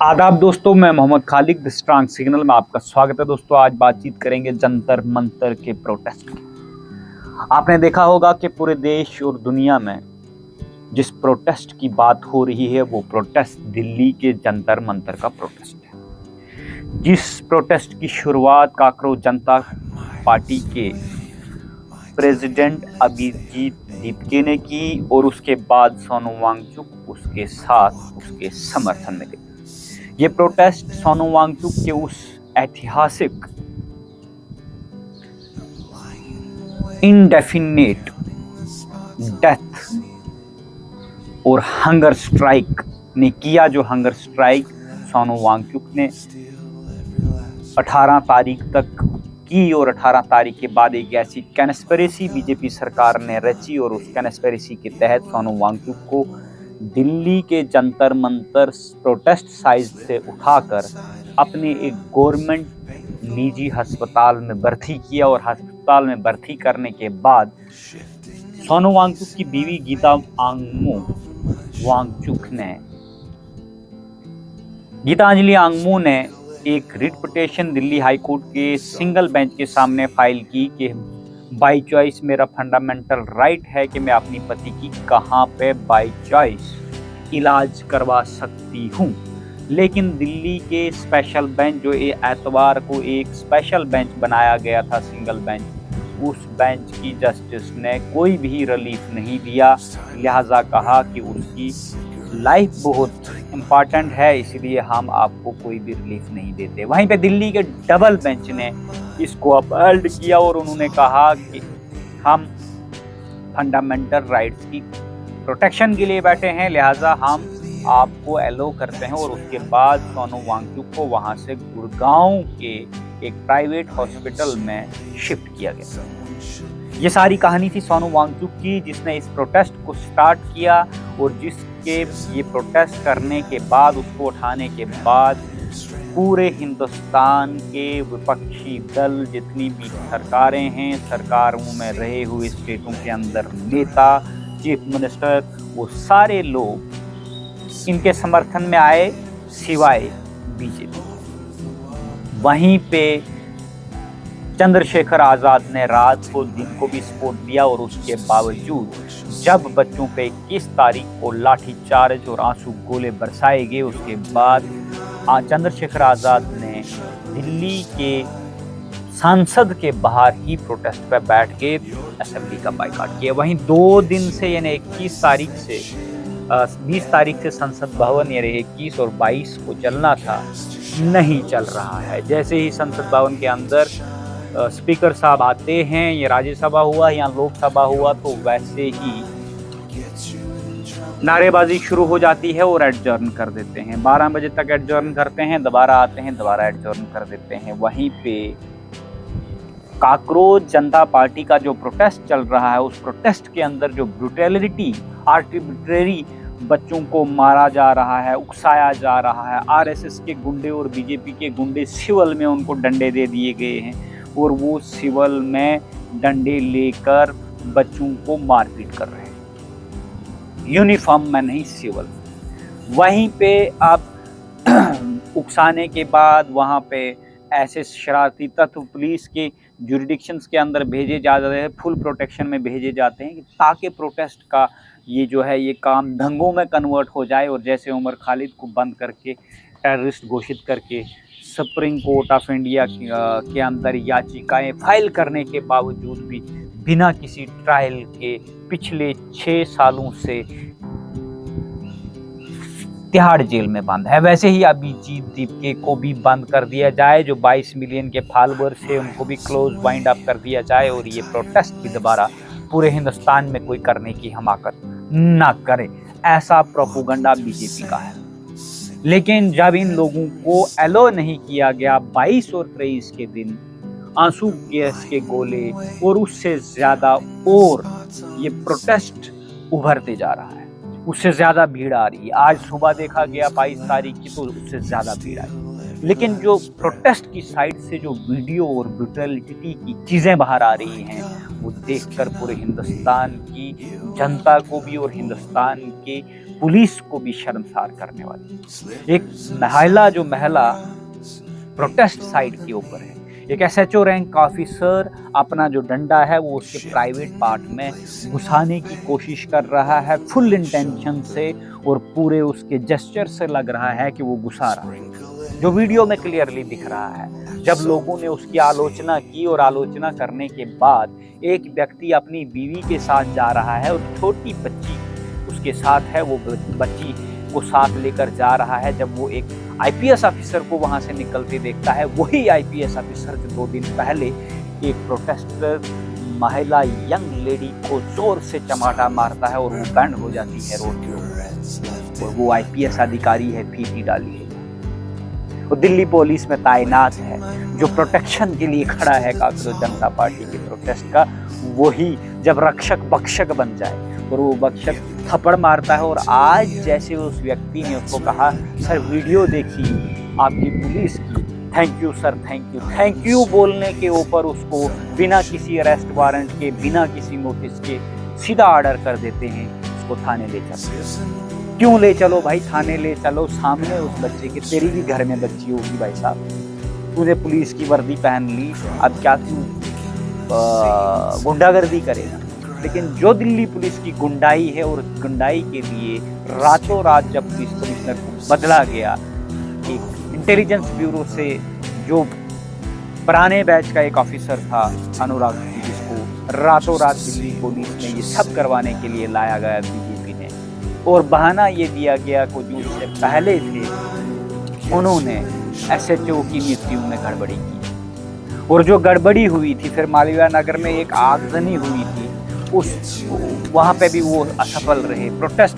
आदाब दोस्तों, मैं Mohammad Khalid the strong signal में आपका स्वागत है। दोस्तों आज बातचीत करेंगे जंतर मंतर के प्रोटेस्ट की। आपने देखा होगा कि पूरे देश और दुनिया में जिस प्रोटेस्ट की बात हो रही है वो प्रोटेस्ट दिल्ली के जंतर मंतर का प्रोटेस्ट है। जिस प्रोटेस्ट की शुरुआत काकरोच जनता पार्टी के प्रेसिडेंट अभिजीत दीपके ने की और उसके बाद सोनू वांगचुक उसके साथ उसके समर्थन में गई। ये प्रोटेस्ट सोनू वांगचुक के उस ऐतिहासिक इनडेफिनेट डेथ और हंगर स्ट्राइक ने किया, जो हंगर स्ट्राइक सोनू वांगचुक ने 18 तारीख तक की और 18 तारीख के बाद एक ऐसी कॉन्स्पिरेसी बीजेपी सरकार ने रची और उस कॉन्स्पिरेसी के तहत सोनू वांगचुक को दिल्ली के जंतर मंतर प्रोटेस्ट साइट से उठाकर अपने एक गवर्नमेंट निजी अस्पताल में भर्ती किया और अस्पताल में भर्ती करने के बाद सोनू वांगचुक की बीवी गीतांजलि आंगमू ने एक writ petition Delhi high court के सिंगल बेंच के सामने फाइल की कि बाय चॉइस मेरा फंडामेंटल राइट है कि मैं अपनी पति की कहाँ पे बाय चॉइस इलाज करवा सकती हूँ। लेकिन दिल्ली के स्पेशल बेंच, जो एतवार को एक स्पेशल बेंच बनाया गया था, सिंगल बेंच, उस बेंच की जस्टिस ने कोई भी रिलीफ नहीं दिया। लिहाजा कहा कि उसकी लाइफ बहुत इम्पॉर्टेंट है, इसलिए हम आपको कोई भी रिलीफ नहीं देते। वहीं पे दिल्ली के डबल बेंच ने इसको अपहोल्ड किया और उन्होंने कहा कि हम फंडामेंटल राइट्स की प्रोटेक्शन के लिए बैठे हैं, लिहाजा हम आपको एलो करते हैं। और उसके बाद सोनू वांगचुक को वहां से गुड़गांव के एक प्राइवेट हॉस्पिटल में शिफ्ट किया गया। ये सारी कहानी थी सोनू वांगचुक की, जिसने इस प्रोटेस्ट को स्टार्ट किया और जिसके ये प्रोटेस्ट करने के बाद, उसको उठाने के बाद पूरे हिंदुस्तान के विपक्षी दल, जितनी भी सरकारें हैं, सरकारों में रहे हुए स्टेटों के अंदर नेता, चीफ मिनिस्टर, वो सारे लोग इनके समर्थन में आए, सिवाय बीजेपी। वहीं पे चंद्रशेखर आज़ाद ने रात को दिन को भी सपोर्ट दिया और उसके बावजूद जब बच्चों पे 21 तारीख को लाठीचार्ज और आंसू गोले बरसाए गए, उसके बाद चंद्रशेखर आज़ाद ने दिल्ली के संसद के बाहर ही प्रोटेस्ट पर बैठ के असेंबली का बाइकआउट किया। वहीं 2 दिन से यानी 21 तारीख से 20 तारीख से संसद भवन यानी 21 और 22 को चलना था, नहीं चल रहा है। जैसे ही संसद भवन के अंदर स्पीकर साहब आते हैं, ये राज्यसभा हुआ या लोकसभा हुआ, तो वैसे ही नारेबाजी शुरू हो जाती है और एडजर्न कर देते हैं। 12 बजे तक एडजर्न करते हैं, दोबारा आते हैं, दोबारा एडजर्न कर देते हैं। वहीं पे काकरोच जनता पार्टी का जो प्रोटेस्ट चल रहा है, उस प्रोटेस्ट के अंदर जो ब्रूटैलिटी, आर्बिट्रेरी बच्चों को मारा जा रहा है, उकसाया जा रहा है, आरएसएस के गुंडे और बीजेपी के गुंडे सिविल में उनको डंडे दे दिए गए हैं और वो सिविल में डंडे लेकर बच्चों को मारपीट कर रहे हैं, यूनिफॉर्म में नहीं, सिविल। वहीं पे अब उकसाने के बाद वहाँ पे ऐसे शरारती तत्व पुलिस के जुरिडिक्शंस के अंदर भेजे जा रहे हैं, फुल प्रोटेक्शन में भेजे जाते हैं, ताकि प्रोटेस्ट का ये जो है ये काम दंगों में कन्वर्ट हो जाए। और जैसे उमर खालिद को बंद करके टेररिस्ट घोषित करके सुप्रीम कोर्ट ऑफ इंडिया के अंदर याचिकाएं फाइल करने के बावजूद भी बिना किसी ट्रायल के पिछले 6 सालों से तिहाड़ जेल में बंद है, वैसे ही अभिजीत दीपके को भी बंद कर दिया जाए। जो 22 मिलियन के फॉलोअर्स है उनको भी क्लोज वाइंड अप कर दिया जाए और ये प्रोटेस्ट भी दोबारा पूरे हिंदुस्तान में कोई करने की हिम्मत ना करे। ऐसा प्रोपेगेंडा बीजेपी का है। लेकिन जब इन लोगों को एलो नहीं किया गया, 22 और 23 के दिन आंसू गैस के गोले और उससे ज्यादा और ये प्रोटेस्ट उभरते जा रहा है, उससे ज्यादा भीड़ आ रही है। आज सुबह देखा गया 22 तारीख की, तो उससे ज्यादा भीड़ आई। लेकिन जो प्रोटेस्ट की साइड से जो वीडियो और ब्रूटैलिटी की चीज़ें बाहर आ रही हैं, वो देखकर पूरे हिंदुस्तान की जनता को भी और हिंदुस्तान के पुलिस को भी शर्मसार करने वाली। एक महिला प्रोटेस्ट साइड के ऊपर है, एक एसएचओ रैंक ऑफिसर अपना जो डंडा है वो उसके प्राइवेट पार्ट में घुसाने की कोशिश कर रहा है फुल इंटेंशन से, और पूरे उसके जेस्चर से लग रहा है कि वो घुसा रहा है, जो वीडियो में क्लियरली दिख रहा है। जब लोगों ने उसकी आलोचना की और आलोचना करने के बाद एक व्यक्ति अपनी बीवी के साथ जा रहा है और छोटी बच्ची उसके साथ है, वो बच्ची को साथ लेकर जा रहा है। जब वो एक आईपीएस ऑफिसर को वहां से निकलते देखता है, वही आईपीएस ऑफिसर जो 2 दिन पहले एक प्रोटेस्टर महिला यंग लेडी को जोर से चमाटा मारता है और वो बैंड हो जाती है रोड के ऊपर, और वो आईपीएस अधिकारी है, फीती डाली है। वो दिल्ली पुलिस में तैनात है, जो प्रोटेक्शन के लिए खड़ा है कांग्रेस जनता पार्टी के प्रोटेस्ट का, वही जब रक्षक बक्षक बन जाए और वो बक्षक थप्पड़ मारता है। और आज जैसे उस व्यक्ति ने उसको कहा, सर वीडियो देखिए आपकी पुलिस की, thank you sir, thank you बोलने के ऊपर उसको बिना किसी अरेस्ट वारंट के, बिना किसी नोटिस के सीधा ऑर्डर कर देते हैं, उसको थाने ले चलो। क्यों ले चलो भाई, थाने ले चलो, सामने उस बच्चे के, तेरी भी घर में बच्ची होगी भाई साहब, तूने पुलिस की वर्दी पहन ली, अब क्या तू गुंडागर्दी करेगा? लेकिन जो दिल्ली पुलिस की गुंडाई है, और गुंडाई के लिए रातों रात जब पुलिस कमिश्नर को बदला गया, एक इंटेलिजेंस ब्यूरो से जो पुराने बैच का एक ऑफिसर था अनुराग, जिसको रातों रात दिल्ली पुलिस ने ये सब करवाने के लिए लाया गया बीजेपी ने, और बहाना ये दिया गया को जो उससे पहले थे उन्होंने एसएचओ की नियुक्तियों में गड़बड़ी की, और जो गड़बड़ी हुई थी फिर मालवीय नगर में एक आगजनी हुई थी, उस वहाँ पे भी वो असफल रहे, प्रोटेस्ट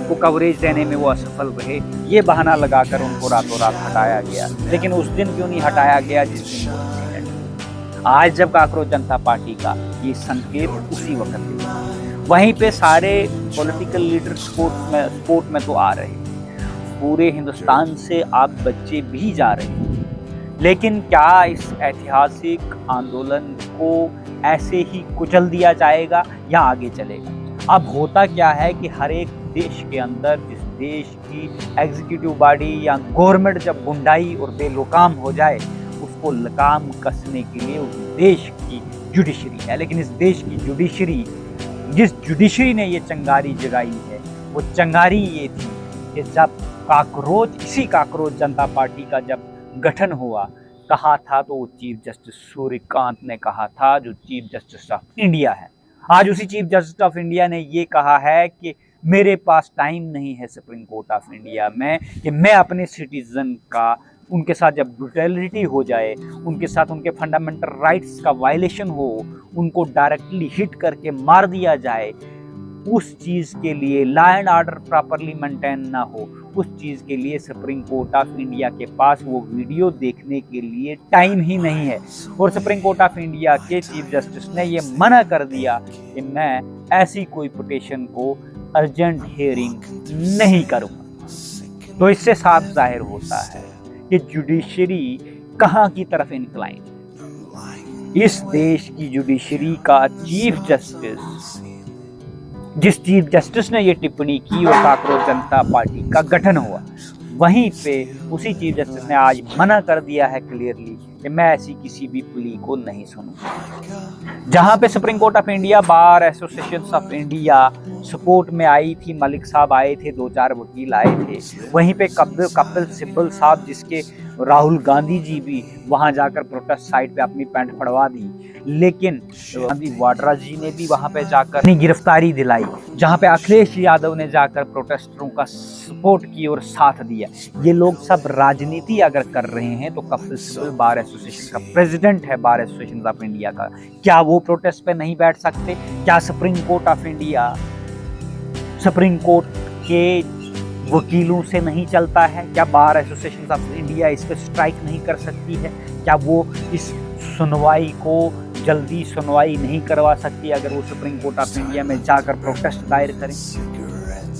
को कवरेज देने में वो असफल रहे। ये बहाना लगाकर उनको रातों रात हटाया गया। लेकिन उस दिन क्यों नहीं हटाया गया जिस दिन वो एक्सीडेंट? आज जब कांग्रेस जनता पार्टी का ये संकेत उसी वक्त है, वहीं पे सारे पॉलिटिकल लीडर स्पोर्ट में तो आ रहे हैं, पूरे हिंदुस्तान से आप बच्चे भी जा रहे हैं। लेकिन क्या इस ऐतिहासिक आंदोलन को ऐसे ही कुचल दिया जाएगा या आगे चलेगा? अब होता क्या है कि हर एक देश के अंदर, जिस देश की एग्जीक्यूटिव बॉडी या गवर्नमेंट जब गुंडाई और बेलगाम हो जाए, उसको लगाम कसने के लिए उस देश की जुडिशरी है। लेकिन इस देश की जुडिशरी, जिस जुडिशरी ने ये चंगारी जगाई है, वो चंगारी ये थी कि जब इसी कांग्रेस जनता पार्टी का जब गठन हुआ, कहा था तो चीफ जस्टिस सूर्यकांत ने कहा था, जो चीफ जस्टिस ऑफ इंडिया है। आज उसी चीफ जस्टिस ऑफ इंडिया ने ये कहा है कि मेरे पास टाइम नहीं है सुप्रीम कोर्ट ऑफ इंडिया में कि मैं अपने सिटीजन का, उनके साथ जब ब्रूटैलिटी हो जाए, उनके साथ उनके फंडामेंटल राइट्स का वायलेशन हो, उनको डायरेक्टली हिट करके मार दिया जाए, उस चीज़ के लिए law and order properly maintain ना हो, उस चीज़ के लिए सुप्रीम कोर्ट ऑफ इंडिया के पास वो वीडियो देखने के लिए टाइम ही नहीं है। और सुप्रीम कोर्ट ऑफ इंडिया के चीफ जस्टिस ने ये मना कर दिया कि मैं ऐसी कोई पिटीशन को अर्जेंट हियरिंग नहीं करूँगा। तो इससे साफ जाहिर होता है कि जुडिशरी कहाँ की तरफ इंक्लाइन। इस देश की जुडिशरी का चीफ जस्टिस, जिस चीफ जस्टिस ने ये टिप्पणी की और कांग्रेस जनता पार्टी का गठन हुआ, वहीं पे उसी चीफ जस्टिस ने आज मना कर दिया है क्लियरली कि मैं ऐसी किसी भी प्ली को नहीं सुनूंगा। जहां पे supreme court of India, bar association of India support में आई थी, मलिक साहब आए थे, 2-4 वकील आए थे, वहीं पे कपिल सिब्बल साहब, जिसके राहुल गांधी जी भी वहां जाकर प्रोटेस्ट साइट पे अपनी पैंट फड़वा दी, लेकिन गांधी वाड्रा जी ने भी वहां पे जाकर अपनी गिरफ्तारी दिलाई, जहां पे अखिलेश यादव ने जाकर प्रोटेस्टरों का सपोर्ट की और साथ दिया। ये लोग सब राजनीति अगर कर रहे हैं तो कपिल सिब्बल बार एसोसिएशन का प्रेसिडेंट है, बार एसोसिएशन ऑफ इंडिया का, क्या वो प्रोटेस्ट पे नहीं बैठ सकते? क्या supreme court of India supreme court के वकीलों से नहीं चलता है? क्या बार एसोसिएशन ऑफ इंडिया इस पर स्ट्राइक नहीं कर सकती है? क्या वो इस सुनवाई को जल्दी सुनवाई नहीं करवा सकती अगर वो सुप्रीम कोर्ट ऑफ इंडिया में जाकर प्रोटेस्ट दायर करें?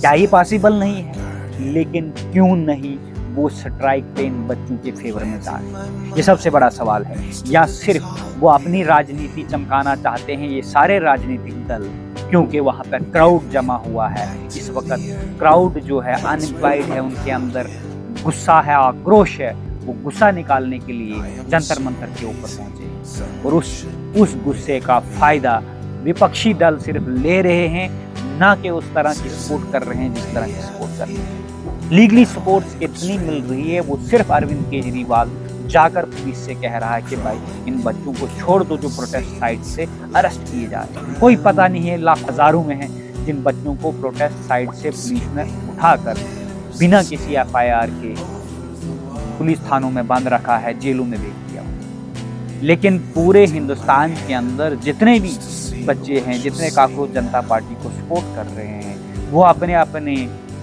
क्या ये पॉसिबल नहीं है? लेकिन क्यों नहीं वो स्ट्राइक पे इन बच्चों के फेवर में जा रहे हैं? ये सबसे बड़ा सवाल है। या सिर्फ वो अपनी राजनीति चमकाना चाहते हैं ये सारे राजनीतिक दल क्योंकि वहाँ पर क्राउड जमा हुआ है। इस वक्त क्राउड जो है अनएम्प्लॉयड है, उनके अंदर गुस्सा है, आक्रोश है, वो गुस्सा निकालने के लिए जंतर मंतर के ऊपर पहुंचे और उस गुस्से का फायदा विपक्षी दल सिर्फ ले रहे हैं, ना कि उस तरह की सपोर्ट कर रहे हैं जिस तरह की सपोर्ट कर रहे हैं। लीगली सपोर्ट कितनी मिल रही है, वो सिर्फ अरविंद केजरीवाल जाकर पुलिस से कह रहा है कि भाई इन बच्चों को छोड़ दो जो प्रोटेस्ट साइट से अरेस्ट किए जा रहे हैं। कोई पता नहीं है, लाख हजारों में हैं जिन बच्चों को प्रोटेस्ट साइट से पुलिस ने उठाकर बिना किसी एफआईआर के पुलिस थानों में बंद रखा है, जेलों में भेज दिया। लेकिन पूरे हिंदुस्तान के अंदर जितने भी बच्चे हैं, जितने काकरोच जनता पार्टी को सपोर्ट कर रहे हैं, वो अपने अपने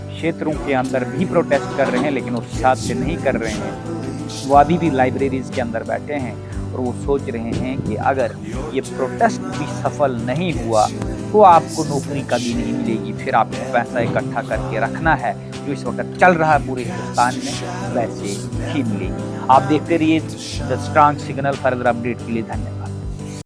क्षेत्रों के अंदर भी प्रोटेस्ट कर रहे हैं, लेकिन उस हिसाब से नहीं कर रहे हैं। वो अभी भी लाइब्रेरीज के अंदर बैठे हैं और वो सोच रहे हैं कि अगर ये प्रोटेस्ट भी सफल नहीं हुआ तो आपको नौकरी कभी नहीं मिलेगी, फिर आपको पैसा इकट्ठा करके रखना है, जो इस वक्त चल रहा है पूरे हिंदुस्तान में, वैसे ही मिलेगी। आप देखते रहिए the strong signal. Further update के लिए धन्यवाद।